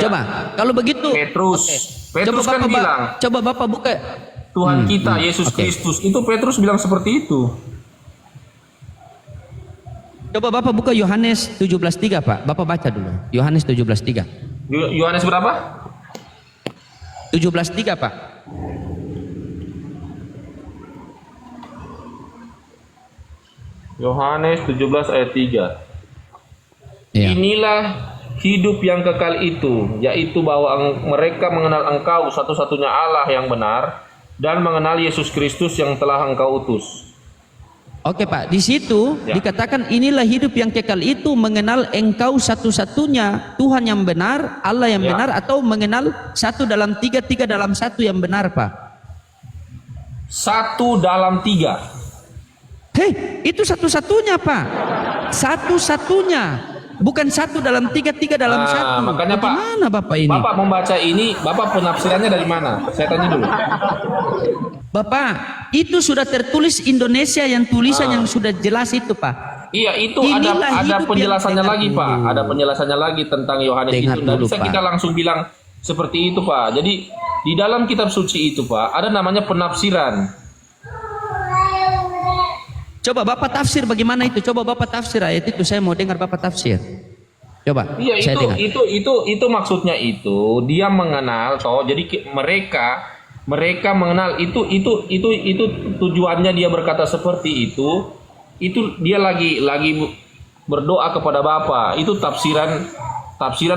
Coba, kalau begitu. Petrus. Oke. Petrus kan bilang. Coba Bapak buka. Tuhan kita, Yesus Oke. Kristus. Itu Petrus bilang seperti itu. Coba Bapak buka Yohanes 17:3, Pak. Bapak baca dulu. Yohanes 17:3. Yohanes berapa? 17:3, Pak. Yohanes 17 ayat 3. Iya. Inilah hidup yang kekal itu, yaitu bahwa mereka mengenal Engkau satu-satunya Allah yang benar dan mengenal Yesus Kristus yang telah Engkau utus. Oke, Pak. Di situ Ya. dikatakan inilah hidup yang kekal itu mengenal Engkau satu-satunya Tuhan yang benar, Allah yang Ya. benar, atau mengenal satu dalam tiga, tiga dalam satu yang benar, Pak. Satu dalam tiga. Hei, itu satu-satunya, Pak. Satu-satunya. Bukan satu dalam tiga, tiga dalam satu. Makanya Pak, Bagaimana Bapak ini? Bapak membaca ini, Bapak penafsirannya dari mana? Saya tanya dulu. Bapak, itu sudah tertulis Indonesia yang tulisan yang sudah jelas itu, Pak. Iya, itu Inilah ada hidup penjelasannya yang lagi, dengar Pak. dulu. Ada penjelasannya lagi tentang Yohanes Dengar itu. Dan dulu, bisa Pak. kita langsung bilang seperti itu, Pak. Jadi di dalam kitab suci itu, Pak, ada namanya penafsiran. Coba Bapak tafsir bagaimana itu? Coba Bapak tafsir ayat itu. Saya mau dengar Bapak tafsir. Coba. Iya, saya dengar. itu maksudnya itu dia mengenal toh. Jadi mereka mengenal itu tujuannya dia berkata seperti itu. Itu dia lagi berdoa kepada Bapa. Itu tafsiran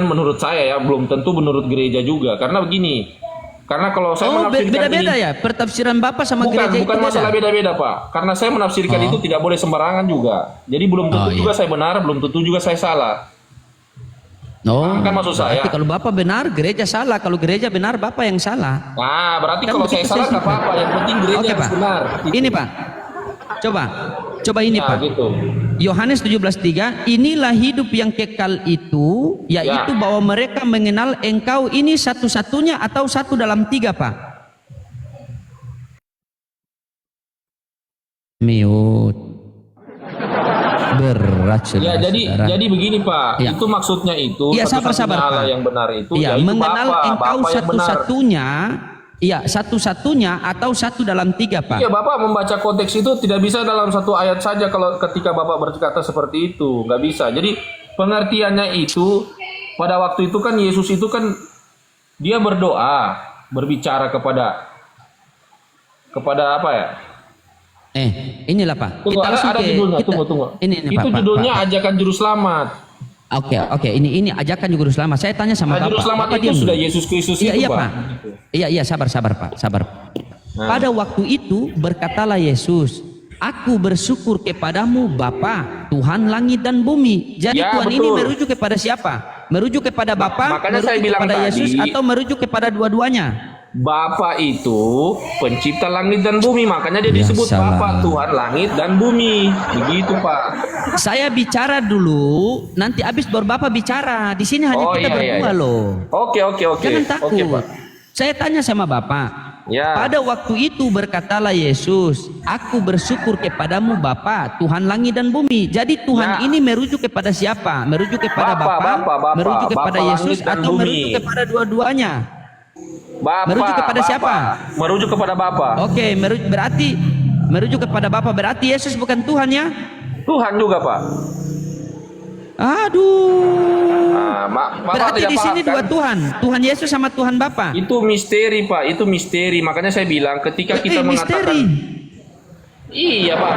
menurut saya ya, belum tentu menurut gereja juga. Karena begini. Karena kalau saya menafsirkan beda-beda ini, ya pertafsiran Bapak sama gereja bukan itu masalah beda. beda-beda, Pak. Karena saya menafsirkan itu tidak boleh sembarangan juga. Jadi belum tentu juga saya benar, belum tentu juga saya salah. Kan maksud saya. Berarti kalau Bapak benar, gereja salah. Kalau gereja benar, Bapak yang salah. Nah, berarti Kan kalau saya begitu salah saya nggak apa-apa. Yang penting gereja Oke, harus Pak. benar. Gitu. Ini, Pak. Coba ini, Nah, Pak. gitu. Yohanes 17:3, inilah hidup yang kekal itu, yaitu Ya. bahwa mereka mengenal Engkau ini satu-satunya atau satu dalam tiga, Pak. Mute. Berat Ya, saudara. jadi begini, Pak. Ya. Itu maksudnya itu Iya, satu-satunya sabar, Allah Pak. yang benar itu Iya, yaitu mengenal Engkau Bapa yang benar. satu-satunya, iya, satu-satunya atau satu dalam tiga, Pak. Iya, Bapak membaca konteks itu tidak bisa dalam satu ayat saja kalau ketika Bapak berkata seperti itu, nggak bisa. Jadi pengertiannya itu pada waktu itu kan Yesus itu kan dia berdoa, berbicara kepada apa ya? Inilah Pak. Tunggu, ada judulnya. Tunggu. Ini Itu Pak, judulnya Pak. Ajakan Juru Selamat. Oke. Ini ajakan juru selamat. Saya tanya sama Juru Bapak. Selamat Bapak itu diam sudah dulu. Yesus Kristus Iya, itu, iya, Pak. Pak. Iya, sabar Pak, sabar. Nah. Pada waktu itu berkatalah Yesus, Aku bersyukur kepadamu Bapa, Tuhan langit dan bumi. Jadi Ya, Tuhan betul. ini merujuk kepada siapa? Merujuk kepada Bapa, makanya saya merujuk bilang kepada Yesus, tadi, atau merujuk kepada dua-duanya? Bapa itu pencipta langit dan bumi, makanya dia disebut salah. Bapa, Tuhan langit dan bumi. Begitu, Pak. Saya bicara dulu, nanti habis baru Bapak bicara. Di sini hanya kita berdua loh. Oke. Jangan takut. Oke, Pak. Saya tanya sama Bapak. Ya. Pada waktu itu berkatalah Yesus, Aku bersyukur kepadamu Bapa, Tuhan langit dan bumi. Jadi Tuhan Ya. ini merujuk kepada siapa? Merujuk kepada Bapa, merujuk kepada Bapa Yesus, langit dan atau bumi. merujuk kepada dua-duanya? Bapa, Merujuk kepada siapa? Merujuk kepada Bapa. Oke, berarti merujuk kepada Bapa. Berarti Yesus bukan Tuhan ya? Tuhan juga, Pak. Aduh. Nah, Bapak Berarti tidak di paham, sini kan? dua Tuhan, Tuhan Yesus sama Tuhan Bapa. Itu misteri, Pak. Itu misteri. Makanya saya bilang ketika kita mengatakan misteri. Iya, Pak.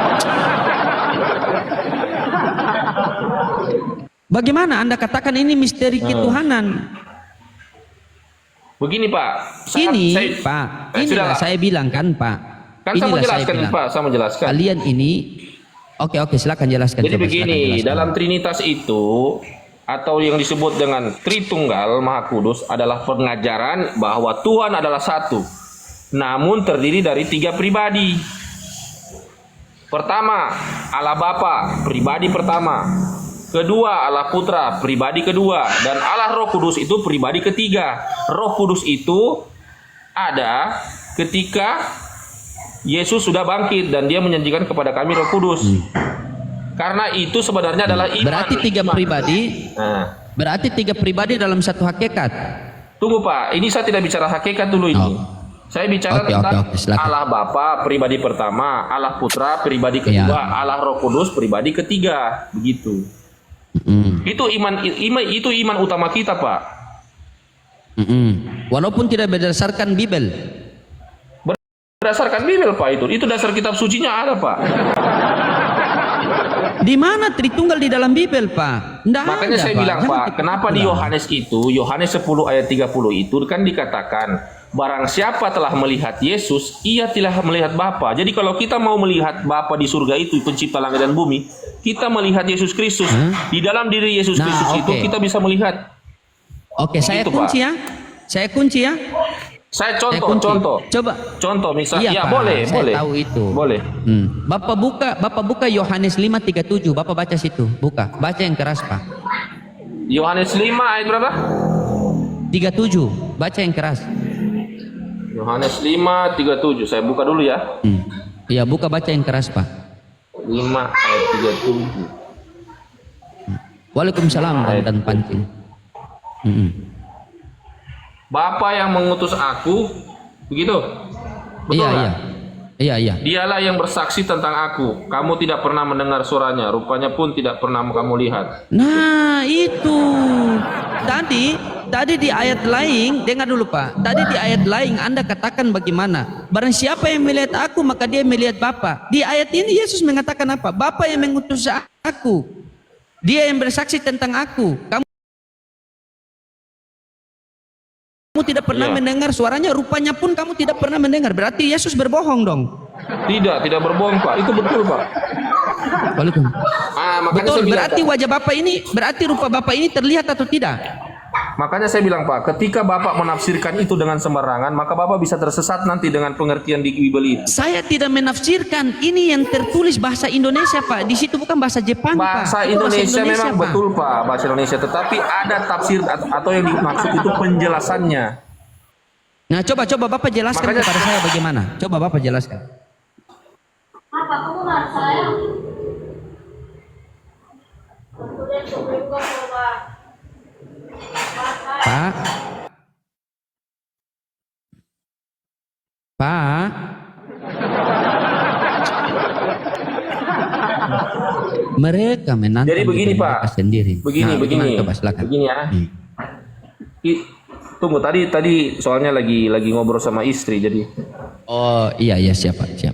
Bagaimana Anda katakan ini misteri ketuhanan? Begini, Pak. Pak, inilah saya bilang kan, Pak. Kan saya Inilah menjelaskan, bilang. Pak. Saya menjelaskan. Kalian ini, oke, silakan jelaskan. Jadi coba, begini, silakan jelaskan. dalam Trinitas itu atau yang disebut dengan Tritunggal Maha Kudus adalah pengajaran bahwa Tuhan adalah satu, namun terdiri dari tiga pribadi. Pertama, Allah Bapa, pribadi pertama. Kedua, Allah Putra, pribadi kedua. Dan Allah Roh Kudus itu pribadi ketiga. Roh Kudus itu ada ketika Yesus sudah bangkit dan dia menjanjikan kepada kami Roh Kudus. Karena itu sebenarnya adalah iman. Berarti tiga Iman. pribadi. Nah, Berarti tiga pribadi dalam satu hakikat. Tunggu Pak, ini saya tidak bicara hakikat dulu ini. Oh. Saya bicara Oke, tentang silakan. Allah Bapa pribadi pertama, Allah Putra pribadi kedua, Allah Roh Kudus pribadi ketiga, begitu. Itu iman utama kita, Pak. Walaupun tidak berdasarkan Bible. Berdasarkan Bible, Pak, itu dasar kitab sucinya ada, Pak. Di mana Tritunggal di dalam Bible, Pak? Nggak Makanya ada, saya Pak. bilang, Jangan Pak, kita kenapa di Yohanes itu, Yohanes 10 ayat 30 itu kan dikatakan, barang siapa telah melihat Yesus, ia telah melihat Bapa. Jadi kalau kita mau melihat Bapa di surga itu, pencipta langit dan bumi, kita melihat Yesus Kristus. Di dalam diri Yesus Kristus itu kita bisa melihat. Oke, saya Begitu, kunci Pak. ya. Saya kunci ya. Saya kunci. contoh. Coba. Contoh misalnya, Iya, ya Pak, boleh, saya boleh. tahu itu. Boleh. Bapak buka Yohanes 5:37. Bapak baca situ. Buka. Baca yang keras, Pak. Yohanes 5 ayat berapa? 37. Baca yang keras. Yohanes 5:37. Saya buka dulu ya. Iya, buka baca yang keras, Pak. 5 ayat 37. Waalaikumsalam dan pancing. Bapa yang mengutus aku, begitu? Betul Iya, nggak? iya. Dialah yang bersaksi tentang aku. Kamu tidak pernah mendengar suaranya, rupanya pun tidak pernah kamu lihat. Nah, itu. Tadi di ayat lain, dengar dulu, Pak. Tadi di ayat lain Anda katakan bagaimana? Barang siapa yang melihat aku, maka dia melihat Bapa. Di ayat ini Yesus mengatakan apa? Bapa yang mengutus aku. Dia yang bersaksi tentang aku. Kamu tidak pernah mendengar suaranya, rupanya pun kamu tidak pernah mendengar. Berarti Yesus berbohong dong. Tidak berbohong, Pak. Itu betul, Pak. Makanya Betul, saya bilang, berarti wajah Bapak ini, berarti rupa Bapak ini terlihat atau tidak? makanya saya bilang, Pak, ketika Bapak menafsirkan itu dengan sembarangan, maka Bapak bisa tersesat nanti dengan pengertian di Bible itu. Saya tidak menafsirkan, ini yang tertulis bahasa Indonesia, Pak. Di situ bukan bahasa Jepang, Bahasa Pak. Itu Indonesia memang Pak. betul, Pak, bahasa Indonesia, tetapi ada tafsir atau yang dimaksud itu penjelasannya. Nah, coba Bapak jelaskan Makanya- kepada saya bagaimana. Coba Bapak jelaskan. Apa kamu marah saya? Pak. Pak. Mereka menantang. Jadi begini, mereka Pak. Sendiri. Begini. Gimana? Coba silakan. Begini ya. Tunggu, tadi soalnya lagi ngobrol sama istri, jadi. Oh iya siap Pak, siap.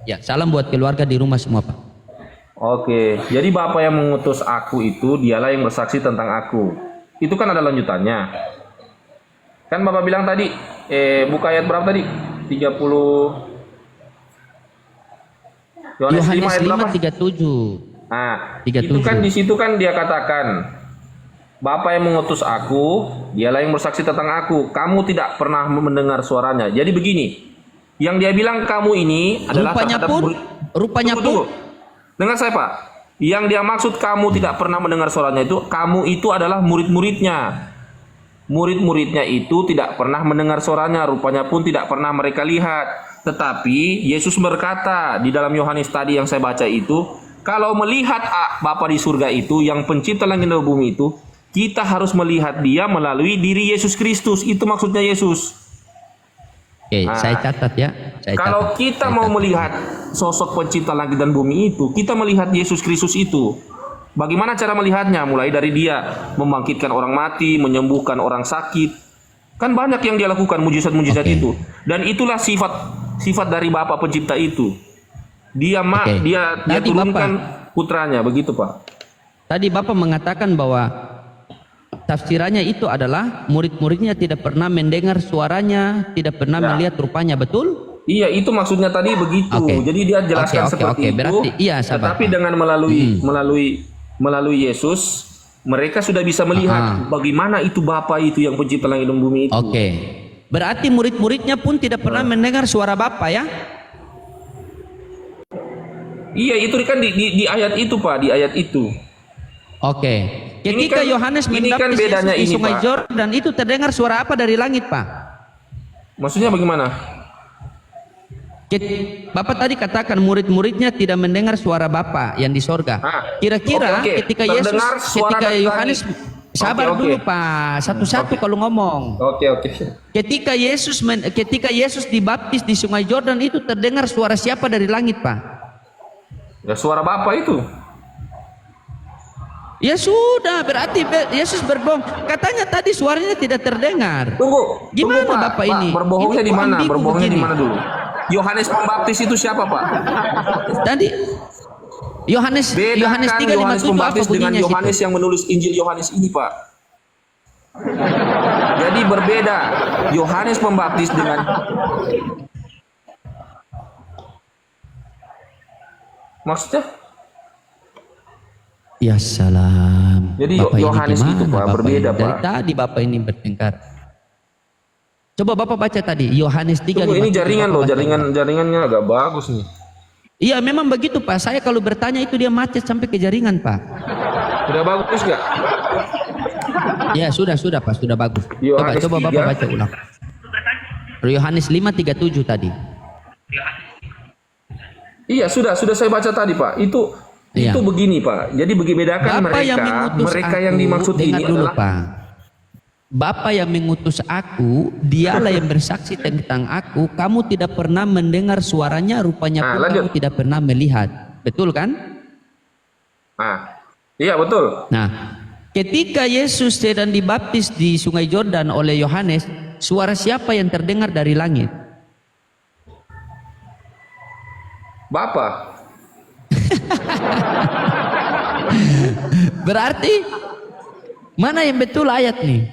Ya, salam buat keluarga di rumah semua, Pak. Oke, jadi Bapa yang mengutus aku itu dialah yang bersaksi tentang aku. Itu kan ada lanjutannya. Kan Bapak bilang tadi, buka ayat berapa tadi? 30. Yohanes 5 ayat berapa? 5:37. Nah, 37. itu kan di situ kan dia katakan, Bapa yang mengutus aku, dialah yang bersaksi tentang aku. Kamu tidak pernah mendengar suaranya. Jadi begini, yang dia bilang kamu ini adalah Rupanya Tunggu. pun Dengar saya, Pak. Yang dia maksud kamu tidak pernah mendengar suaranya itu, kamu itu adalah murid-muridnya. Murid-muridnya itu tidak pernah mendengar suaranya, rupanya pun tidak pernah mereka lihat. Tetapi Yesus berkata di dalam Yohanes tadi yang saya baca itu, kalau melihat Bapa di surga itu, yang pencipta langit dan bumi itu, kita harus melihat dia melalui diri Yesus Kristus. Itu maksudnya Yesus. Oke, saya catat ya. Kalau kita mau melihat sosok pencipta langit dan bumi itu, kita melihat Yesus Kristus itu. Bagaimana cara melihatnya? Mulai dari dia membangkitkan orang mati, menyembuhkan orang sakit. Kan banyak yang dia lakukan, mujizat-mujizat itu. Dan itulah sifat dari Bapa pencipta itu. Dia turunkan putranya, begitu, Pak. Tadi Bapak mengatakan bahwa tafsirannya itu adalah murid-muridnya tidak pernah mendengar suaranya, tidak pernah melihat rupanya, betul? Iya, itu maksudnya tadi begitu. Jadi dia jelaskan seperti itu. Berarti, iya, sabar, tetapi Pak. dengan melalui Yesus, mereka sudah bisa melihat bagaimana itu Bapa itu yang pencipta langit dan bumi itu. Oke. Berarti murid-muridnya pun tidak pernah mendengar suara Bapa ya? Iya, itu kan di ayat itu, Pak, di ayat itu. Oke. Ketika Yohanes kan mendapati bedanya Yesus di ini, Sungai Pak. Yordan itu terdengar suara apa dari langit, Pak? Maksudnya bagaimana? Bapak tadi katakan murid-muridnya tidak mendengar suara Bapa yang di sorga. Kira-kira oke. ketika Terdengar Yesus, suara ketika dari Yohanes, Sabar Oke, oke. dulu Pak, satu-satu kalau ngomong. Oke. Ketika Yesus dibaptis di Sungai Yordan itu terdengar suara siapa dari langit Pak? Ya suara Bapak itu. Ya sudah, berarti Yesus berbohong. Katanya tadi suaranya tidak terdengar. Tunggu. Gimana Pak, Bapak ini? Berbohongnya Ini di kok mana? ambigu Berbohongnya di begini? mana dulu? Yohanes Pembaptis itu siapa, Pak? Tadi Yohanes Bedakan 3:57 Yohanes apa Pembaptis dengan bunyinya Yohanes situ? yang menulis Injil Yohanes ini, Pak. Jadi berbeda. Yohanes Pembaptis dengan maksudnya? Ya salam. Jadi Bapak ini Yohanes gimana, itu, Pak, Bapak berbeda, ini? Dari Pak. tadi Bapak ini bertengkar. Coba Bapak baca tadi Yohanes 3:57. Tunggu, ini jaringan Bapak loh, baca. jaringannya agak bagus nih. Iya memang begitu Pak. Saya kalau bertanya itu dia macet sampai ke jaringan Pak. Udah bagus nggak? Ya sudah Pak, sudah bagus. Yohanes Coba 3. Bapak baca ulang. Yohanes 5:37 tadi. Iya, sudah saya baca tadi, Pak. Itu Iya. begini, Pak. Jadi bedakan Bapak yang mengutus mereka aku, yang dimaksud dengar ini dulu adalah Pak. Bapak yang mengutus aku, dialah yang bersaksi tentang aku. Kamu tidak pernah mendengar suaranya, rupanya Nah, pun lanjut. kamu tidak pernah melihat. Betul kan? Iya, betul. Nah, ketika Yesus sedang dibaptis di Sungai Yordan oleh Yohanes, suara siapa yang terdengar dari langit? Bapak. Berarti mana yang betul ayat nih?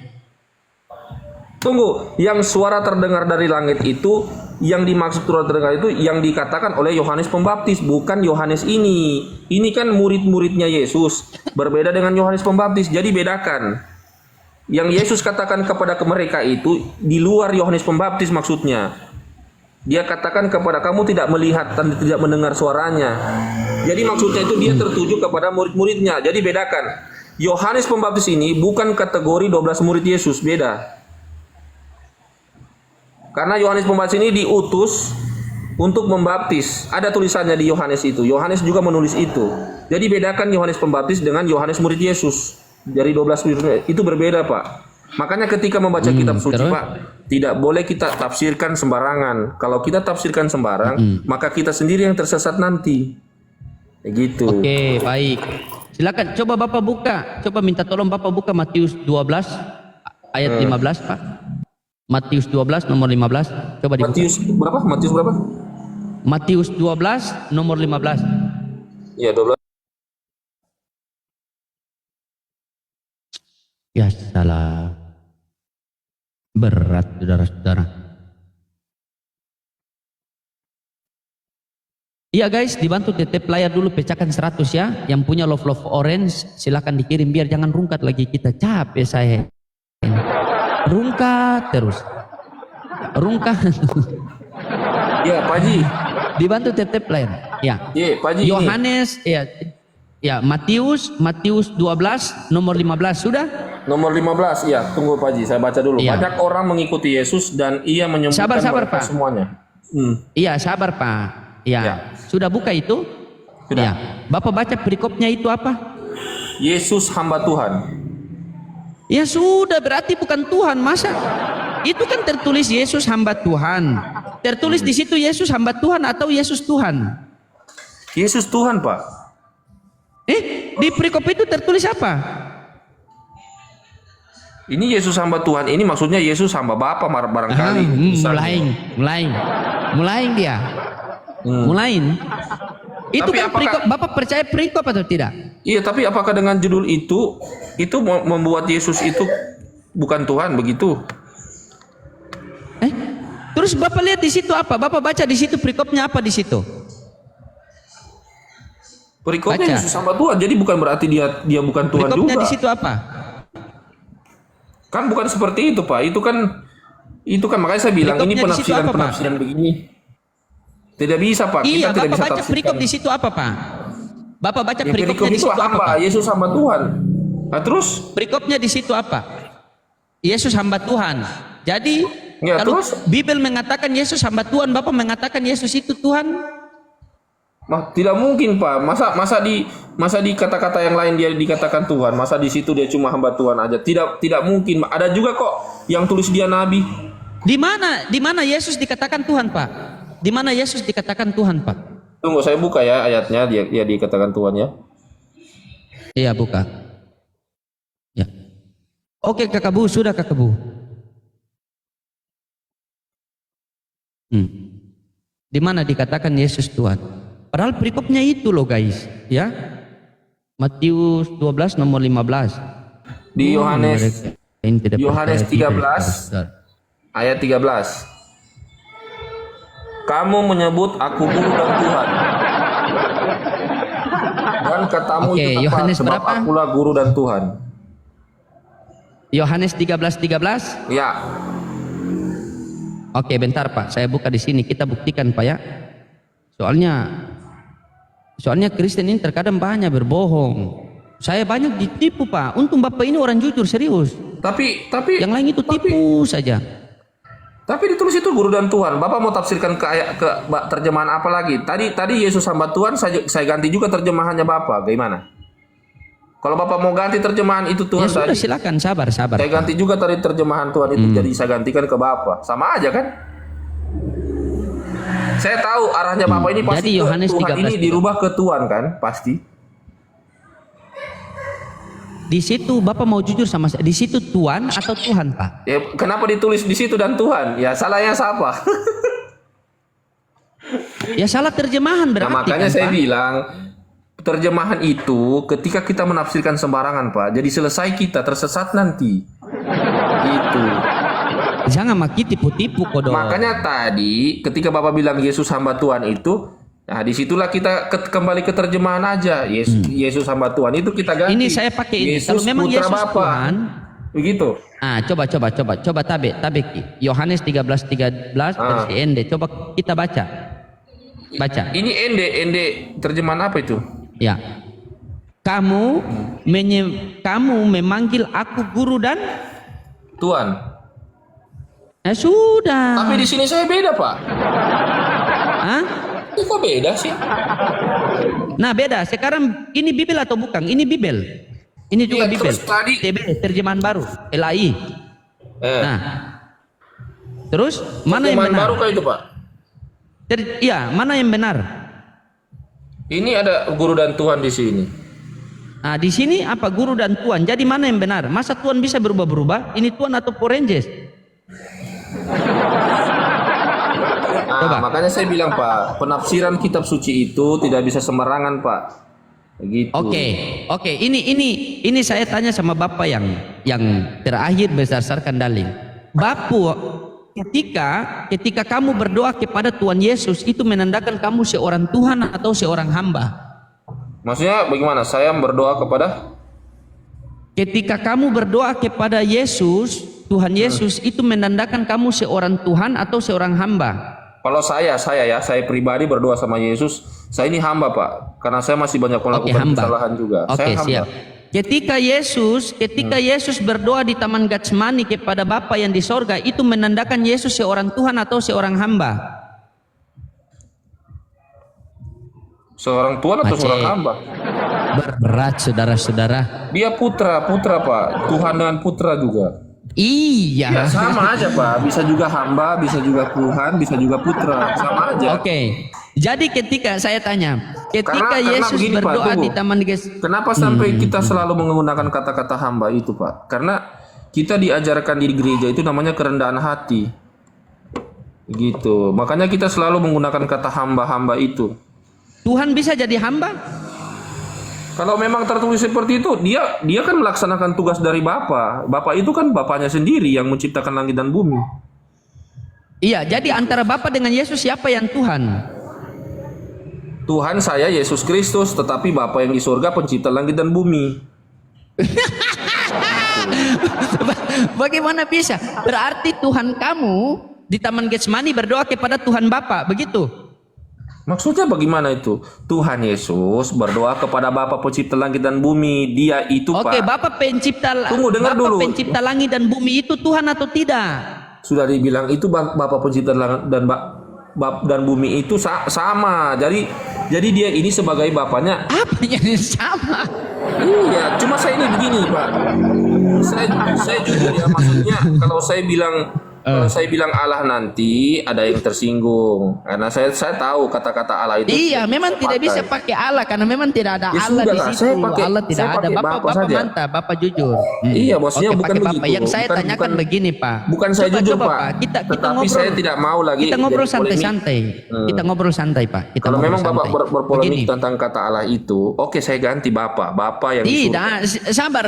Tunggu, yang suara terdengar dari langit itu, yang dimaksud suara terdengar itu yang dikatakan oleh Yohanes Pembaptis, bukan Yohanes ini. Ini kan murid-muridnya Yesus, berbeda dengan Yohanes Pembaptis. Jadi bedakan. Yang Yesus katakan kepada mereka itu di luar Yohanes Pembaptis maksudnya. Dia katakan kepada kamu tidak melihat dan tidak mendengar suaranya. Jadi maksudnya itu dia tertuju kepada murid-muridnya. Jadi bedakan. Yohanes Pembaptis ini bukan kategori 12 murid Yesus, beda. Karena Yohanes Pembaptis ini diutus untuk membaptis. Ada tulisannya di Yohanes itu. Yohanes juga menulis itu. Jadi bedakan Yohanes Pembaptis dengan Yohanes murid Yesus. Dari 12 murid itu berbeda, Pak. Makanya ketika membaca kitab suci, terus? Pak, tidak boleh kita tafsirkan sembarangan. Kalau kita tafsirkan sembarang, maka kita sendiri yang tersesat nanti. Begitu. Oke, baik. Silakan coba Bapak buka. Coba minta tolong Bapak buka Matius 12 ayat 15, Pak. Matius 12 nomor 15. Coba dibuka. Matius berapa? Matius berapa? Matius 12 nomor 15. Iya, 12. Ya salah. Berat saudara-saudara. Iya guys, dibantu TT layar dulu, pecahkan 100 ya. Yang punya love orange silakan dikirim biar jangan rungkat lagi kita. Capek saya. Rungkat terus. Rungkat. Iya, Pak Haji. Dibantu TT layar. Ya. Iya, Pak Haji. ini. Yohanes ya. Ya, Matius 12 nomor 15 sudah? Nomor 15, iya. Tunggu Pak Haji, saya baca dulu. Iya. Banyak orang mengikuti Yesus dan ia menyembuhkan Sabar, mereka Pak. semuanya. Iya, sabar Pak. Ya. Ya. Sudah buka itu? Sudah. Ya. Bapak baca perikopnya itu apa? Yesus hamba Tuhan. Ya sudah, berarti bukan Tuhan, masa? Itu kan tertulis Yesus hamba Tuhan. Tertulis di situ Yesus hamba Tuhan atau Yesus Tuhan? Yesus Tuhan, Pak. Di perikop itu tertulis apa? Ini Yesus hamba Tuhan. Ini maksudnya Yesus hamba Bapa barangkali. Mulai dia. Mulain. Itu Tapi kan apakah- perikop, Bapak percaya perikop atau tidak? Iya, tapi apakah dengan judul itu membuat Yesus itu bukan Tuhan begitu? Terus Bapak lihat di situ apa? Bapak baca di situ perikopnya apa di situ? Perikopnya Baca. Yesus hamba Tuhan. Jadi bukan berarti dia bukan Tuhan Perikopnya juga. di situ apa? Kan bukan seperti itu, Pak. Itu kan makanya saya bilang ini Perikopnya di situ apa, Pak? penafsiran begini. Tidak bisa, Pak. Iya, Kita tidak Bapak bisa baca tafsirkan. perikop di situ apa, Pak? Bapak baca Ya, perikop perikopnya di itu situ apa, apa? Pak? Yesus hamba Tuhan. Nah, terus? Perikopnya di situ apa? Yesus hamba Tuhan. Jadi Ya, kalau terus? Bible mengatakan Yesus hamba Tuhan, Bapak mengatakan Yesus itu Tuhan? Tidak mungkin Pak. Masa di kata-kata yang lain dia dikatakan Tuhan, masa di situ dia cuma hamba Tuhan aja. Tidak mungkin. Ada juga kok yang tulis dia nabi. Di mana Yesus dikatakan Tuhan, Pak? Di mana Yesus dikatakan Tuhan, Pak? Tunggu saya buka ya ayatnya, dia dikatakan Tuhan ya. Iya, buka. Ya. Oke, Kakak Bu, sudah Kakak Bu. Di mana dikatakan Yesus Tuhan? Padahal perikopnya itu loh guys, ya. Matius 12 nomor 15. Di Yohanes 13 ayat 13. Kamu menyebut aku guru dan Tuhan. Dan katamu Oke, itu tepat, Yohanes sebab berapa? akulah guru dan Tuhan. Yohanes 13:13. Ya. Oke, bentar Pak, saya buka di sini, kita buktikan Pak ya. Soalnya Kristen ini terkadang banyak berbohong. Saya banyak ditipu Pak. Untung Bapak ini orang jujur, serius. Tapi Yang lain itu tipu saja. Tapi ditulis itu guru dan Tuhan. Bapak mau tafsirkan ke terjemahan apa lagi? Tadi Yesus hamba Tuhan, saya ganti juga terjemahannya Bapak. Gimana? Kalau Bapak mau ganti terjemahan itu Tuhan Ya sudah, tadi, silakan, sabar. saya ganti juga tadi terjemahan Tuhan itu, jadi saya gantikan ke Bapak. Sama aja kan? Saya tahu arahnya Bapak ini pasti Jadi Yohanes Tuhan 13. ini dirubah ke Tuhan kan? Pasti. Di situ Bapak mau jujur sama saya, di situ Tuhan atau Tuhan Pak? Ya, kenapa ditulis di situ dan Tuhan? Ya salahnya siapa? Ya salah terjemahan Nah, berarti makanya kan, saya Pak? bilang terjemahan itu ketika kita menafsirkan sembarangan Pak, jadi selesai kita tersesat nanti. Gitu. Jangan maki tipu-tipu kodok. Makanya tadi ketika Bapak bilang Yesus hamba Tuhan itu, nah disitulah kita kembali ke terjemahan aja. Yesus hamba Tuhan itu kita ganti. Ini saya pakai ini. Yesus Kalau memang putra Yesus Bapa. Tuhan, Begitu. coba tabek. Yohanes 13:13 versi ND. Coba kita baca. Ini ende terjemahan apa itu? Ya. Kamu memanggil aku guru dan Tuhan. sudah. Tapi di sini saya beda, Pak. Hah? Ini kok beda sih? Nah, beda. Sekarang ini Bibel atau bukan? Ini Bibel. Ini juga Iya, Bibel. terus tadi- TB, terjemahan baru, LAI. Nah. Terus mana yang Terjemahan benar? baru kah itu, Pak? Iya, mana yang benar? Ini ada guru dan Tuhan di sini. Nah, di sini apa guru dan Tuhan? Jadi mana yang benar? Masa Tuhan bisa berubah-berubah? Ini Tuhan atau Power Rangers? Coba. Makanya saya bilang, Pak, penafsiran kitab suci itu tidak bisa sembarangan, Pak. Begitu. Oke. Ini saya tanya sama Bapak yang terakhir berdasarkan dalil. Bapak, ketika kamu berdoa kepada Tuhan Yesus, itu menandakan kamu seorang Tuhan atau seorang hamba? Maksudnya bagaimana? Saya berdoa kepada Ketika kamu berdoa kepada Yesus, Tuhan Yesus, itu menandakan kamu seorang Tuhan atau seorang hamba? kalau saya pribadi berdoa sama Yesus, saya ini hamba, Pak. Karena saya masih banyak melakukan hamba. kesalahan juga. Oke, Saya hamba. siap. Ketika Yesus berdoa di Taman Getsemani kepada Bapa yang di sorga, itu menandakan Yesus seorang Tuhan atau seorang hamba? Seorang Tuhan atau Aceh. seorang hamba? Berat, saudara-saudara. Dia putra, Pak. Tuhan dengan putra juga. Iya. Ya sama aja, Pak. Bisa juga hamba, bisa juga Tuhan, bisa juga putra. Sama aja. Oke. Jadi ketika saya tanya, ketika Karena Yesus begini, Pak, berdoa tunggu. di Taman Getsemani, Kenapa sampai kita selalu menggunakan kata-kata hamba itu, Pak? Karena kita diajarkan di gereja itu namanya kerendahan hati. Gitu. Makanya kita selalu menggunakan kata hamba-hamba itu. Tuhan bisa jadi hamba? Kalau memang tertulis seperti itu, dia kan melaksanakan tugas dari Bapa. Bapa itu kan Bapaknya sendiri yang menciptakan langit dan bumi. Iya, jadi antara Bapa dengan Yesus siapa yang Tuhan? Tuhan saya Yesus Kristus, tetapi Bapa yang di surga pencipta langit dan bumi. Bagaimana bisa? Berarti Tuhan kamu di Taman Getsemani berdoa kepada Tuhan Bapa, begitu? Maksudnya bagaimana itu? Tuhan Yesus berdoa kepada Bapa pencipta langit dan bumi. Dia itu, Oke, Pak. Bapa pencipta Tunggu, dengar Bapa dulu. pencipta langit dan bumi itu Tuhan atau tidak? Sudah dibilang itu Bapa pencipta langit dan bumi itu sama. Jadi Jadi dia ini sebagai bapaknya. Apa yang sama? Iya, cuma saya ini begini Pak. Saya jujur ya, maksudnya kalau saya bilang Allah nanti ada yang tersinggung karena saya tahu kata-kata Allah itu. Iya, memang tidak bisa pakai Allah karena memang tidak ada Ya Allah di sudahlah, situ. Allah tidak ada. Bapak saja. mantap, Bapak jujur. Iya, maksudnya Oke, bukan pakai begitu. Bapak. Yang saya tanyakan begini, Pak. Bukan saya jujur, Pak. Kita Tetapi ngobrol. saya tidak mau lagi. Kita ngobrol jadi polemik. santai-santai. Kita ngobrol santai, Pak. Kita Kalau ngobrol memang Bapak santai. berpolemik Begini. tentang kata Allah itu, oke saya ganti Bapak yang disuruh. Tidak,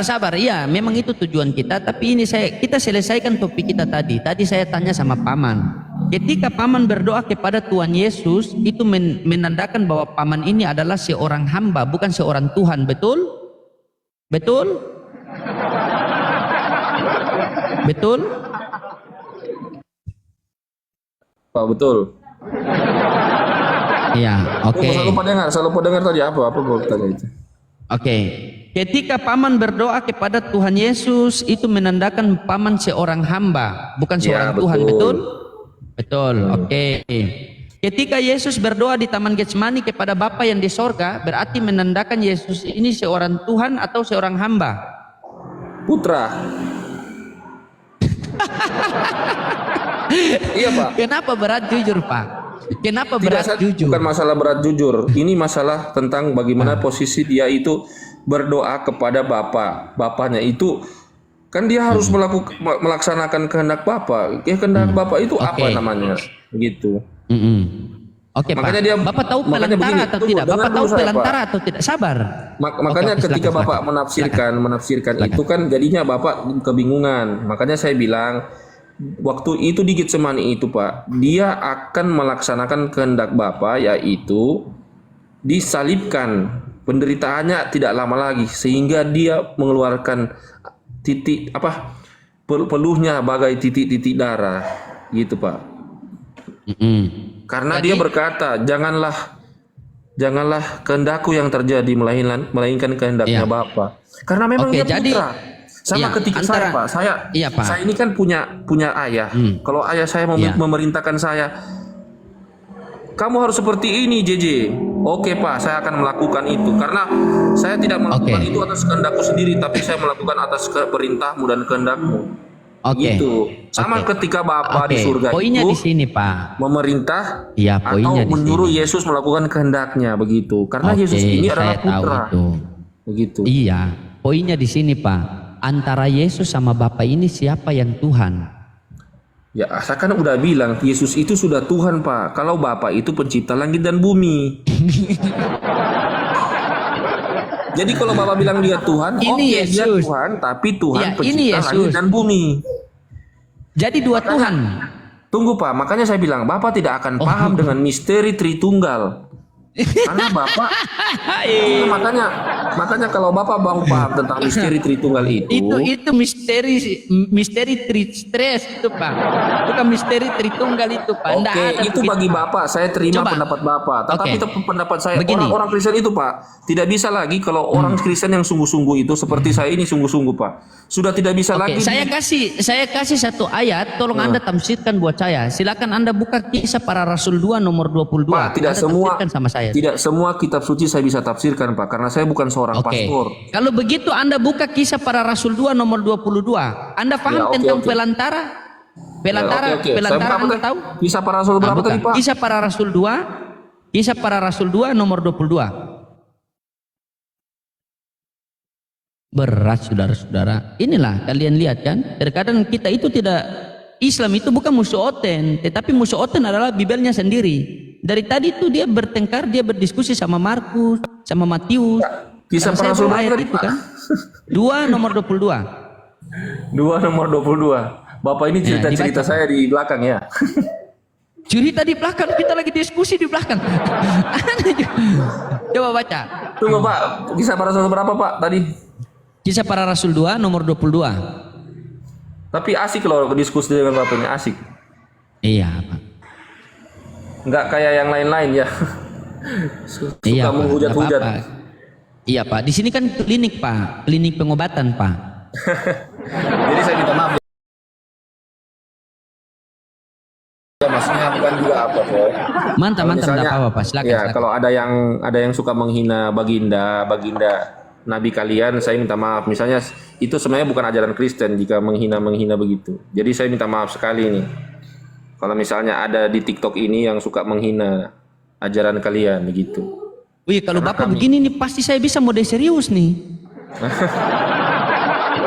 sabar. Iya, memang itu tujuan kita. Tapi ini kita selesaikan topik kita tadi. Tadi saya tanya sama Paman. Ketika Paman berdoa kepada Tuhan Yesus, itu menandakan bahwa Paman ini adalah seorang hamba, bukan seorang Tuhan. Betul? Betul? Betul? Pak, betul. Iya, oke. Selalu dengar tadi apa tadi itu. Oke. Ketika Paman berdoa kepada Tuhan Yesus, itu menandakan Paman seorang hamba, bukan seorang Tuhan. Betul? Betul. Oke. Ketika Yesus berdoa di Taman Getsemani kepada Bapa yang di sorga, berarti menandakan Yesus ini seorang Tuhan atau seorang hamba? Putra. Iya Pak. Kenapa berat jujur, Pak? Kenapa berat jujur? Bukan masalah berat jujur. Ini masalah tentang bagaimana posisi dia itu berdoa kepada Bapaknya itu. Kan dia harus melaksanakan kehendak Bapa. Kehendak Bapa itu apa namanya? Begitu. Oke, makanya Pak. dia, Bapak tahu pelantara atau tidak? Bapak tahu pelantara atau tidak? Sabar. Makanya ketika Bapak menafsirkan itu kan jadinya Bapak kebingungan. Makanya saya bilang waktu itu di Getsemani itu Pak, dia akan melaksanakan kehendak Bapa, yaitu disalibkan. Penderitaannya tidak lama lagi sehingga dia mengeluarkan peluhnya bagai titik-titik darah gitu Pak. Karena dia berkata janganlah kehendakku yang terjadi melainkan kehendaknya Bapa. Karena memang dia putra. Sama ketika saya Pak, saya ini kan punya ayah. Kalau ayah saya memerintahkan saya, kamu harus seperti ini JJ. Oke Pak, saya akan melakukan itu. Karena saya tidak melakukan itu atas kehendakku sendiri, tapi saya melakukan atas perintahmu dan kehendakmu. Gitu. Sama ketika Bapa di surga poinnya itu di sini Pak. Memerintah atau menyuruh Yesus melakukan kehendaknya begitu. Karena Yesus ini adalah putra. Begitu. Iya, poinnya di sini Pak. Antara Yesus sama Bapa ini siapa yang Tuhan? Ya, saya kan udah bilang Yesus itu sudah Tuhan Pak. Kalau Bapa itu pencipta langit dan bumi. Jadi kalau Bapak bilang dia Tuhan, dia Tuhan, tapi Tuhan pencipta langit dan bumi. Jadi dua Tuhan. Tunggu Pak, makanya saya bilang Bapak tidak akan paham dengan misteri Tritunggal. Karena Bapak makanya kalau Bapak mau paham tentang misteri Tritunggal itu misteri Tristres itu Pak, bukan misteri Tritunggal itu Pak. Oke, itu bagi Bapak saya terima pendapat Bapak, tetapi pendapat saya orang Kristen itu Pak tidak bisa lagi. Kalau orang Kristen yang sungguh-sungguh itu seperti saya ini sungguh-sungguh Pak, sudah tidak bisa lagi. Saya kasih satu ayat, tolong Anda tafsirkan buat saya. Silakan Anda buka Kisah Para Rasul 2 nomor 22. Pak, tidak semua sama saya. Tidak semua kitab suci saya bisa tafsirkan Pak, karena saya bukan seorang pastor. Kalau begitu Anda buka Kisah Para Rasul 2 nomor 22. Anda paham tentang pelantara? Pelantara Anda tahu? Kisah Para Rasul berapa tadi Pak? Kisah Para Rasul 2. Kisah Para Rasul 2 nomor 22. Berat saudara-saudara. Inilah kalian lihat kan, terkadang kita itu tidak, Islam itu bukan musuh oten, tetapi musuh oten adalah Bibelnya sendiri. Dari tadi itu dia bertengkar, dia berdiskusi sama Markus, sama Matius. Kisah Para Rasul berapa tadi Pak? 2 nomor 22. 2 nomor 22. Bapak ini cerita-cerita saya di belakang ya. Cerita di belakang, kita lagi diskusi di belakang. Coba baca. Tunggu Pak, Kisah Para Rasul berapa Pak tadi? Kisah Para Rasul 2 nomor 22. Tapi asik loh diskusi dengan Bapaknya, asik. Iya Pak. Enggak kayak yang lain-lain ya. Suka menghujat-hujat. Iya Pak, di sini kan klinik Pak, klinik pengobatan Pak. Jadi saya minta maaf. Ya, maksudnya bukan juga apa kok. Mantap, Kalau mantap, enggak misalnya, apa-apa, Pak. Silakan, ya silakan. kalau ada yang suka menghina baginda nabi kalian, saya minta maaf. Misalnya itu sebenarnya bukan ajaran Kristen jika menghina begitu. Jadi saya minta maaf sekali nih. Kalau misalnya ada di TikTok ini yang suka menghina ajaran kalian begitu. Wih, kalau Karena Bapak kami- begini nih pasti saya bisa mode serius nih.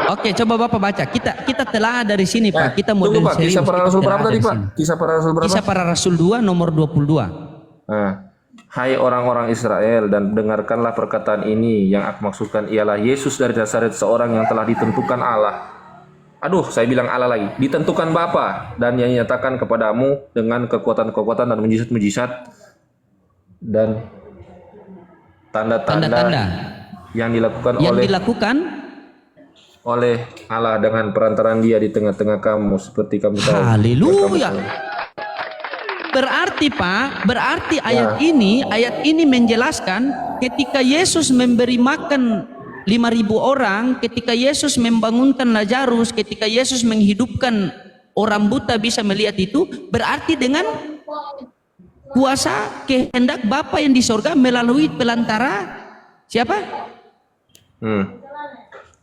Oke, coba Bapak baca. Kita telah dari sini, Pak. Kita mode Tunggu Pak, serius. kisah para Kita rasul telah berapa tadi dari Pak? sini. Kisah para rasul berapa? Kisah para Rasul 2 nomor 22. Nah, hai orang-orang Israel, dan dengarkanlah perkataan ini. Yang aku maksudkan ialah Yesus dari Nazaret, seorang yang telah ditentukan Allah. Aduh, saya bilang Allah lagi. Ditentukan Bapa dan yang nyatakan kepadamu dengan kekuatan-kekuatan dan mujizat-mujizat dan tanda-tanda Tanda-tanda yang dilakukan yang oleh dilakukan Allah dengan perantaraan Dia di tengah-tengah kamu, seperti kamu tahu. Haleluya. Berarti Pak, berarti ayat ini menjelaskan ketika Yesus memberi makan 5.000 orang, ketika Yesus membangunkan Lazarus, ketika Yesus menghidupkan orang buta bisa melihat itu, berarti dengan kuasa kehendak Bapa yang di sorga melalui pelantara siapa?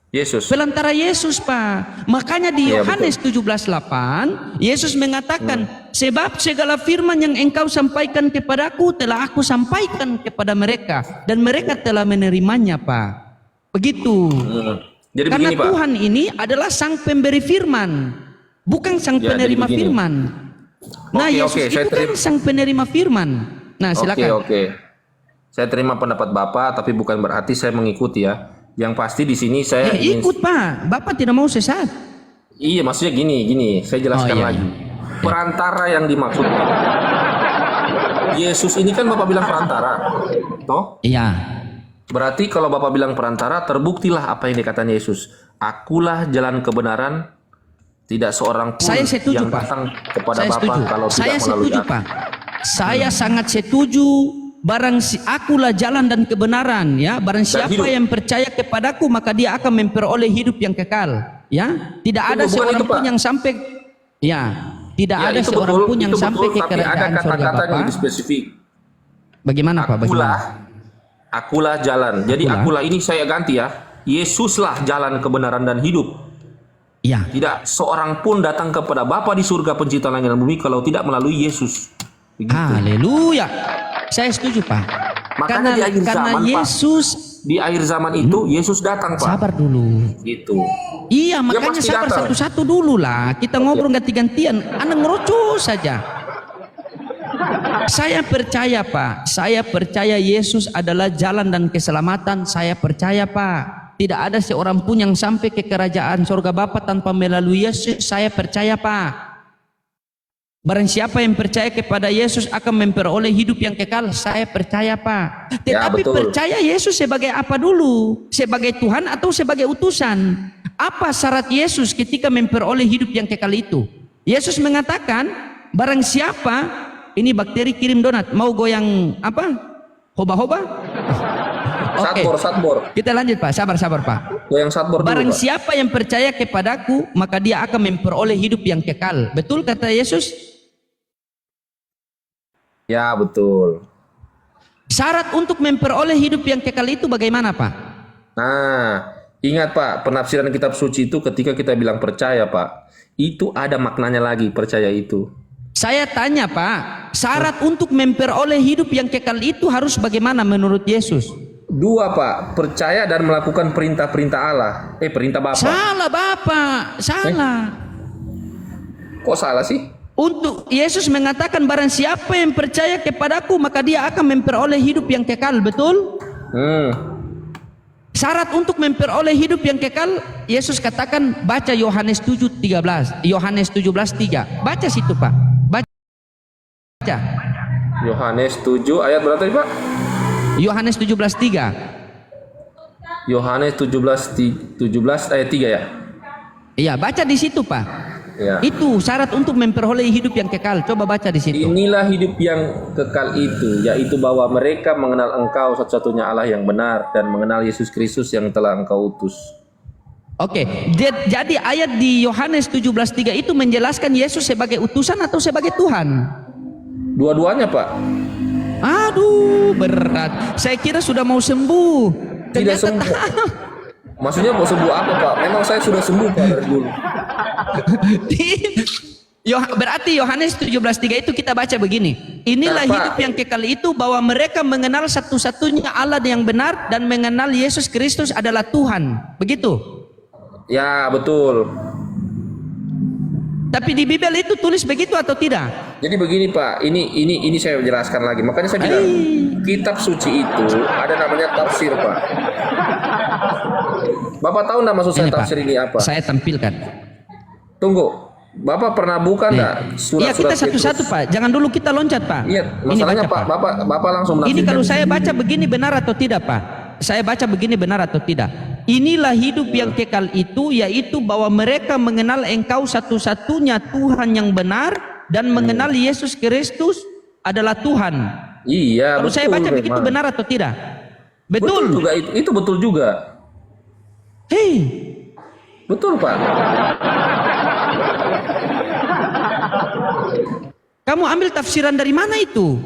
Yesus. Pelantara Yesus, Pak. Makanya di Iya, Yohanes 17:8 Yesus mengatakan, sebab segala firman yang engkau sampaikan kepadaku telah aku sampaikan kepada mereka, dan mereka telah menerimanya, Pak. Begitu. Jadi Karena begini Pak. Tuhan ini adalah sang pemberi firman, bukan sang Ya, jadi penerima begini. firman. Nah, Oke, Yesus saya itu kan sang penerima firman. Nah, silakan. Oke. Saya terima pendapat Bapak, tapi bukan berarti saya mengikuti ya. Yang pasti di sini saya Ya, ikut, Pak. Bapak tidak mau sesat. Iya, maksudnya gini, saya jelaskan Oh, iya, lagi. Perantara yang dimaksud Yesus ini kan Bapak bilang perantara. Toh? Iya. Berarti kalau Bapak bilang perantara, terbuktilah apa yang dikatakan Yesus. Akulah jalan kebenaran, tidak seorang pun Saya setuju, yang Pak. datang kepada Saya Bapa setuju. kalau Saya tidak melalui setuju, aku. Pak. Saya sangat setuju. Barang si akulah jalan dan kebenaran, ya. Barang siapa hidup. yang percaya kepadaku, maka dia akan memperoleh hidup yang kekal, ya. Tidak ada Bukan seorang itu, pun Pak. yang sampai, ya. Tidak Ya, ada itu seorang betul, pun yang itu sampai betul, ke tapi ada kerajaan surga kata-kata yang Bapa. lebih spesifik. Bagaimana, Pak? Bagaimana? Akulah jalan. Jadi Akulah. akulah ini saya ganti ya. Yesuslah jalan kebenaran dan hidup. Ya. Tidak seorang pun datang kepada Bapa di surga pencipta langit dan bumi kalau tidak melalui Yesus. Begitu. Haleluya. Saya setuju, Pak. Makanya di akhir karena zaman, Pak. Yesus, Di akhir zaman itu Yesus datang, Pak. sabar dulu. Gitu. Iya, makanya pasti sabar datang. satu-satu dulu lah. Kita ngobrol ganti-gantian. Anda ngerucu saja. Saya percaya, Pak. Saya percaya Yesus adalah jalan dan keselamatan. Saya percaya, Pak. Tidak ada seorang pun yang sampai ke kerajaan surga Bapa tanpa melalui Yesus. Saya percaya, Pak. Barang siapa yang percaya kepada Yesus akan memperoleh hidup yang kekal. Saya percaya, Pak. Ya, Tetapi betul. percaya Yesus sebagai apa dulu? Sebagai Tuhan atau sebagai utusan? Apa syarat Yesus ketika memperoleh hidup yang kekal itu? Yesus mengatakan, barang siapa, ini bakteri kirim donat, mau goyang apa? Hoba-hoba? Oke. Satbor. Kita lanjut, Pak. Sabar, Pak. Goyang satbor dulu, Barang Pak. siapa yang percaya kepadaku, maka dia akan memperoleh hidup yang kekal. Betul kata Yesus? Ya, betul. Syarat untuk memperoleh hidup yang kekal itu bagaimana, Pak? Nah, ingat Pak, penafsiran kitab suci itu ketika kita bilang percaya, Pak, itu ada maknanya lagi percaya itu. Saya tanya, Pak, syarat untuk memperoleh hidup yang kekal itu harus bagaimana menurut Yesus? Dua, Pak, percaya dan melakukan perintah-perintah Allah. Perintah Bapa. Salah, Bapak. Salah. Kok salah sih? Untuk Yesus mengatakan barang siapa yang percaya kepadaku maka dia akan memperoleh hidup yang kekal, betul? Syarat untuk memperoleh hidup yang kekal, Yesus katakan baca Yohanes 7:13, Yohanes 17:3. Baca situ, Pak. Baca. Yohanes 7 ayat berapa tadi, Pak? Yohanes 17:3. Yohanes 17 ayat 3 ya? Iya, baca di situ, Pak. Ya. Itu syarat untuk memperoleh hidup yang kekal. Coba baca di situ. Inilah hidup yang kekal itu, yaitu bahwa mereka mengenal Engkau satu-satunya Allah yang benar dan mengenal Yesus Kristus yang telah Engkau utus. Oke, jadi ayat di Yohanes 17:3 itu menjelaskan Yesus sebagai utusan atau sebagai Tuhan? Dua-duanya, Pak. Aduh, berat. Saya kira sudah mau sembuh. Tidak Ternyata sembuh. Maksudnya mau sembuh apa Pak? Memang saya sudah sembuh Pak dari dulu. Berarti Yohanes 17:3 itu kita baca begini. Inilah Nah, Pak. hidup yang kekal itu, bahwa mereka mengenal satu-satunya Allah yang benar dan mengenal Yesus Kristus adalah Tuhan. Begitu. Ya betul. Tapi di Bible itu tulis begitu atau tidak? Jadi begini Pak, ini saya jelaskan lagi. Makanya saya bilang kitab suci itu ada namanya tafsir Pak. Bapak tahu nggak maksud saya Ini, Pak, tafsir ini apa? saya tampilkan. Tunggu, Bapak pernah buka nggak Iya, surat-surat kita satu-satu Pak. Jangan dulu kita loncat Pak. Iya, Ini masalahnya baca, Pak, Bapak langsung Ini menafsirkan. kalau saya baca begini benar atau tidak Pak? Saya baca begini benar atau tidak? Inilah hidup yang kekal itu, yaitu bahwa mereka mengenal Engkau satu-satunya Tuhan yang benar dan mengenal Yesus Kristus adalah Tuhan. Iya, Kalau betul. saya baca begitu memang. benar atau tidak? Betul Betul. juga itu betul juga. Hei, Betul Pak. kamu ambil tafsiran dari mana itu?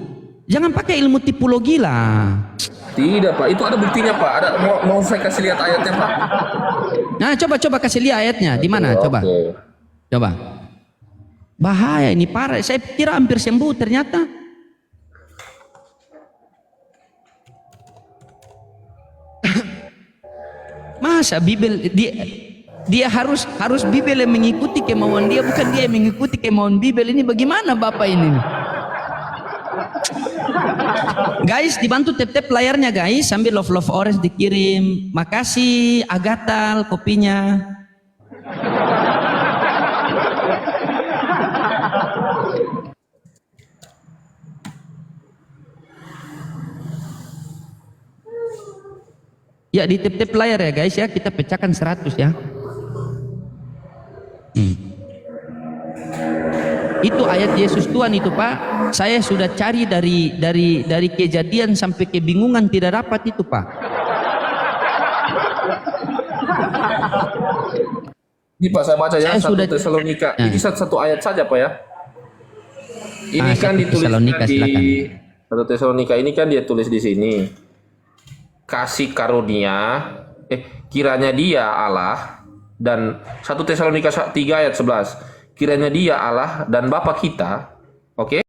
Jangan pakai ilmu tipologi lah. Tidak Pak, itu ada buktinya Pak. Ada mau saya kasih lihat ayatnya Pak. Nah, coba kasih lihat ayatnya. Di mana? Coba. Oke. Coba. Bahaya ini, parah. Saya kira hampir sembuh, ternyata. Masa Bible dia harus Bible yang mengikuti kemauan dia, bukan dia yang mengikuti kemauan Bible. Ini bagaimana Bapak ini? Guys, dibantu tap-tap layarnya guys, sambil love orange dikirim. Makasih Agatal kopinya. Ya, di tap-tap layar ya guys ya, kita pecahkan 100 ya. Itu ayat Yesus Tuhan itu Pak. Saya sudah cari dari Kejadian sampai Kebingungan, tidak dapat itu Pak. Ini Pak saya baca ya, Saya 1 sudah. Tesalonika. Nah. Ini satu ayat saja Pak ya. Ini kan 1 ditulis Tesalonika, di silakan. 1 Tesalonika ini kan dia tulis di sini. Kasih karunia, kiranya dia Allah, dan 1 Tesalonika 3 ayat 11. Kiranya dia Allah dan Bapa kita, oke?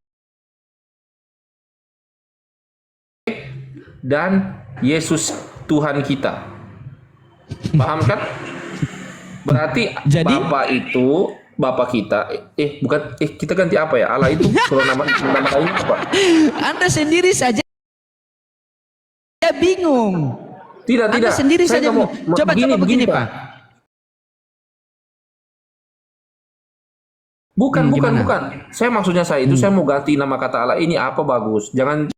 Dan Yesus Tuhan kita. Paham kan? Berarti Jadi? Bapa itu Bapa kita. Bukan kita ganti apa ya? Allah itu kalau nama lainnya apa? Anda sendiri saja bingung. Tidak. Anda sendiri Saya saja nggak mau. bingung. Coba begini Pak. Bukan. Gimana? Saya maksudnya itu saya mau ganti nama kata Allah ini apa bagus. Jangan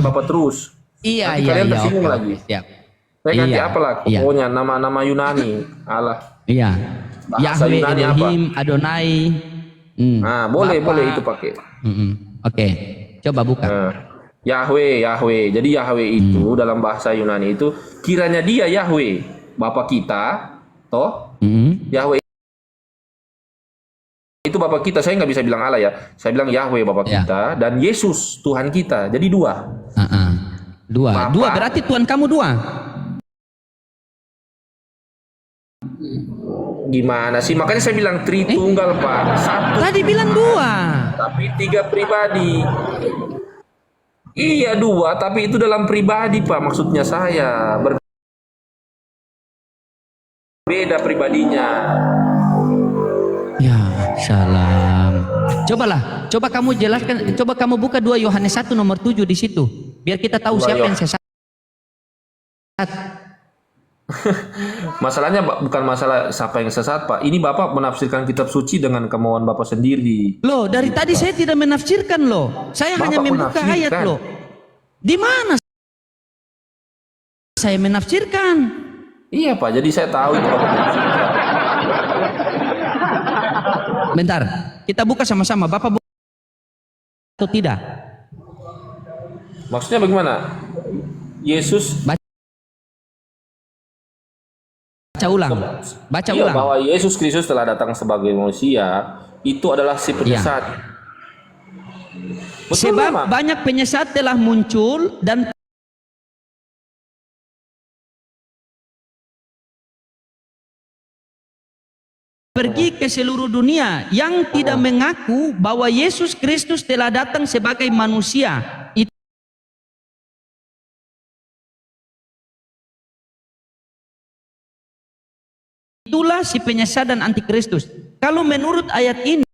Bapak terus. Iya, Nanti kalian tersinggung oke, lagi. siap. Saya ganti Iya, apa lah? iya. Pokoknya nama-nama Yunani Allah. Iya. Bahasa Yahweh, Yunani apa? Elohim, Adonai. Nah, boleh Bapa. itu pakai. Oke. Coba buka. Nah, Yahweh. Jadi Yahweh itu dalam bahasa Yunani itu kiranya dia Yahweh, Bapa kita, toh? Yahweh itu Bapa kita. Saya nggak bisa bilang Allah ya. Saya bilang Yahweh Bapa Ya. kita dan Yesus Tuhan kita. Jadi dua. Dua. Papa. Dua berarti Tuhan kamu dua. Gimana sih? Makanya saya bilang Tritunggal Pak. Satu Tadi bilang dua. tapi 3 pribadi. Iya 2 tapi itu dalam pribadi Pak. Maksudnya saya berbeda pribadinya. Ya, salam. Coba kamu jelaskan, coba kamu buka 2 Yohanes 1 nomor 7 di situ. Biar kita tahu 2 siapa yang sesat. Masalahnya bukan masalah siapa yang sesat Pak. Ini Bapak menafsirkan kitab suci dengan kemauan Bapak sendiri. Loh, dari tadi saya tidak menafsirkan loh. Saya Bapak hanya membuka menafsirkan. ayat loh. Di mana saya menafsirkan? Iya Pak, jadi saya tahu itu Bapak menafsirkan. Bentar, kita buka sama-sama. Bapak buka atau tidak? Maksudnya bagaimana? Yesus Baca ulang. Baca iya, ulang. bahwa Yesus Kristus telah datang sebagai manusia itu adalah si penyesat. Betul Sebab memang. banyak penyesat telah muncul dan pergi ke seluruh dunia yang tidak mengaku bahwa Yesus Kristus telah datang sebagai manusia. Itulah si penyesat dan antikristus. Kalau menurut ayat ini